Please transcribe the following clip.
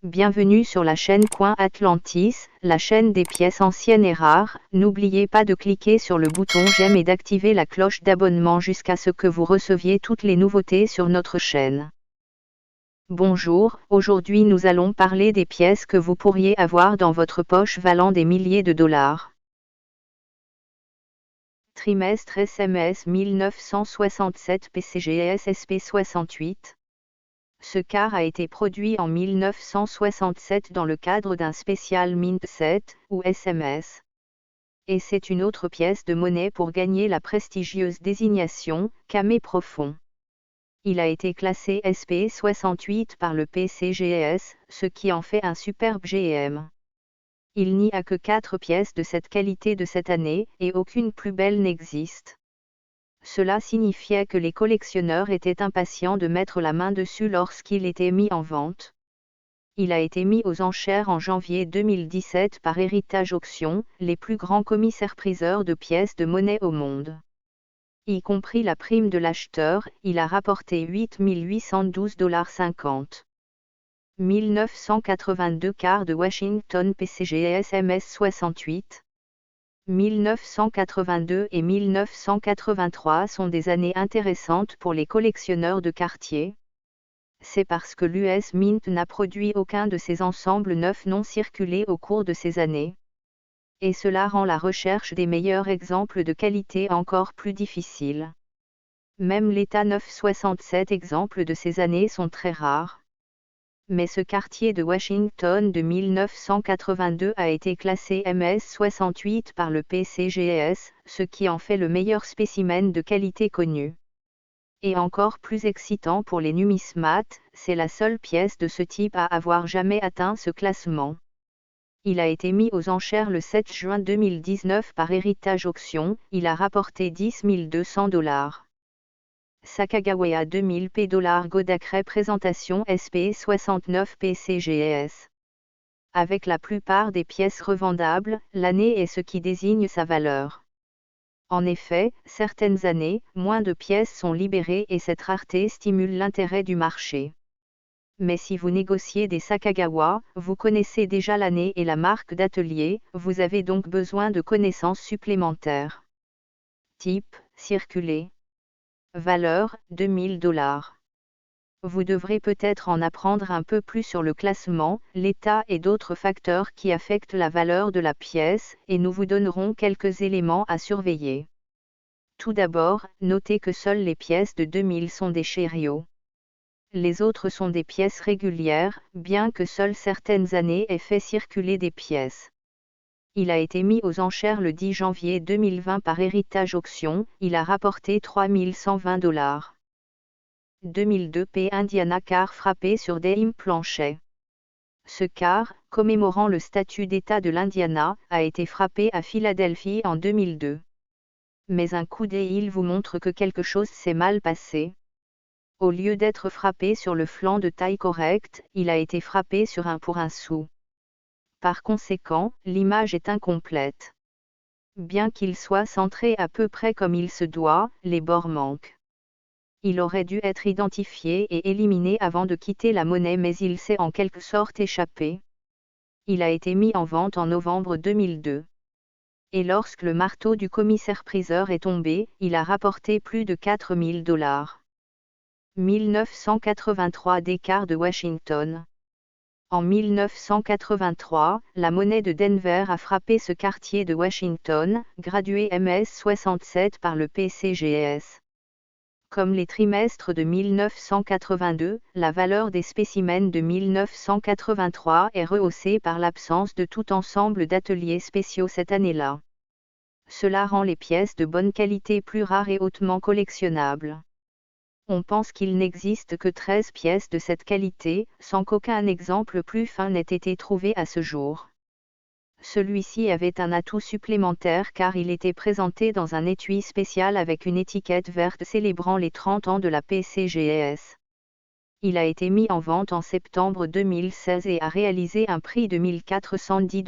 Bienvenue sur la chaîne Coin Atlantis, la chaîne des pièces anciennes et rares. N'oubliez pas de cliquer sur le bouton j'aime et d'activer la cloche d'abonnement jusqu'à ce que vous receviez toutes les nouveautés sur notre chaîne. Bonjour, aujourd'hui nous allons parler des pièces que vous pourriez avoir dans votre poche valant des milliers de dollars. Trimestre SMS 1967 PCGS SP68. Ce car a été produit en 1967 dans le cadre d'un spécial Mint 7, ou SMS. Et c'est une autre pièce de monnaie pour gagner la prestigieuse désignation, camé profond. Il a été classé SP68 par le PCGS, ce qui en fait un superbe GM. Il n'y a que 4 pièces de cette qualité de cette année, et aucune plus belle n'existe. Cela signifiait que les collectionneurs étaient impatients de mettre la main dessus lorsqu'il était mis en vente. Il a été mis aux enchères en janvier 2017 par Heritage Auction, les plus grands commissaires-priseurs de pièces de monnaie au monde. Y compris la prime de l'acheteur, il a rapporté 8 812,50 $. 1982 quart de Washington PCGS MS68. 1982 et 1983 sont des années intéressantes pour les collectionneurs de quartier. C'est parce que l'US Mint n'a produit aucun de ces ensembles neufs non circulés au cours de ces années. Et cela rend la recherche des meilleurs exemples de qualité encore plus difficile. Même l'état 967 exemples de ces années sont très rares. Mais ce quartier de Washington de 1982 a été classé MS68 par le PCGS, ce qui en fait le meilleur spécimen de qualité connu. Et encore plus excitant pour les numismates, c'est la seule pièce de ce type à avoir jamais atteint ce classement. Il a été mis aux enchères le 7 juin 2019 par Heritage Auction, il a rapporté 10 200 $. Sacagawea 2000 P $ Godacre présentation SP69 PCGS. Avec la plupart des pièces revendables, l'année est ce qui désigne sa valeur. En effet, certaines années, moins de pièces sont libérées et cette rareté stimule l'intérêt du marché. Mais si vous négociez des Sacagawea, vous connaissez déjà l'année et la marque d'atelier, vous avez donc besoin de connaissances supplémentaires. Type, circulé. Valeur, 2000 $. Vous devrez peut-être en apprendre un peu plus sur le classement, l'état et d'autres facteurs qui affectent la valeur de la pièce, et nous vous donnerons quelques éléments à surveiller. Tout d'abord, notez que seules les pièces de 2000 sont des chérios. Les autres sont des pièces régulières, bien que seules certaines années aient fait circuler des pièces. Il a été mis aux enchères le 10 janvier 2020 par Heritage Auction, il a rapporté 3 120 $. 2002 P Indiana car frappé sur Dame Planchet. Ce car, commémorant le statut d'État de l'Indiana, a été frappé à Philadelphie en 2002. Mais un coup d'œil vous montre que quelque chose s'est mal passé. Au lieu d'être frappé sur le flanc de taille correcte, il a été frappé sur un pour un sou. Par conséquent, l'image est incomplète. Bien qu'il soit centré à peu près comme il se doit, les bords manquent. Il aurait dû être identifié et éliminé avant de quitter la monnaie mais il s'est en quelque sorte échappé. Il a été mis en vente en novembre 2002. Et lorsque le marteau du commissaire-priseur est tombé, il a rapporté plus de 4 000 $. 1983 d'écart de Washington. En 1983, la monnaie de Denver a frappé ce quartier de Washington, gradué MS67 par le PCGS. Comme les trimestres de 1982, la valeur des spécimens de 1983 est rehaussée par l'absence de tout ensemble d'ateliers spéciaux cette année-là. Cela rend les pièces de bonne qualité plus rares et hautement collectionnables. On pense qu'il n'existe que 13 pièces de cette qualité, sans qu'aucun exemple plus fin n'ait été trouvé à ce jour. Celui-ci avait un atout supplémentaire car il était présenté dans un étui spécial avec une étiquette verte célébrant les 30 ans de la PCGS. Il a été mis en vente en septembre 2016 et a réalisé un prix de $1 410.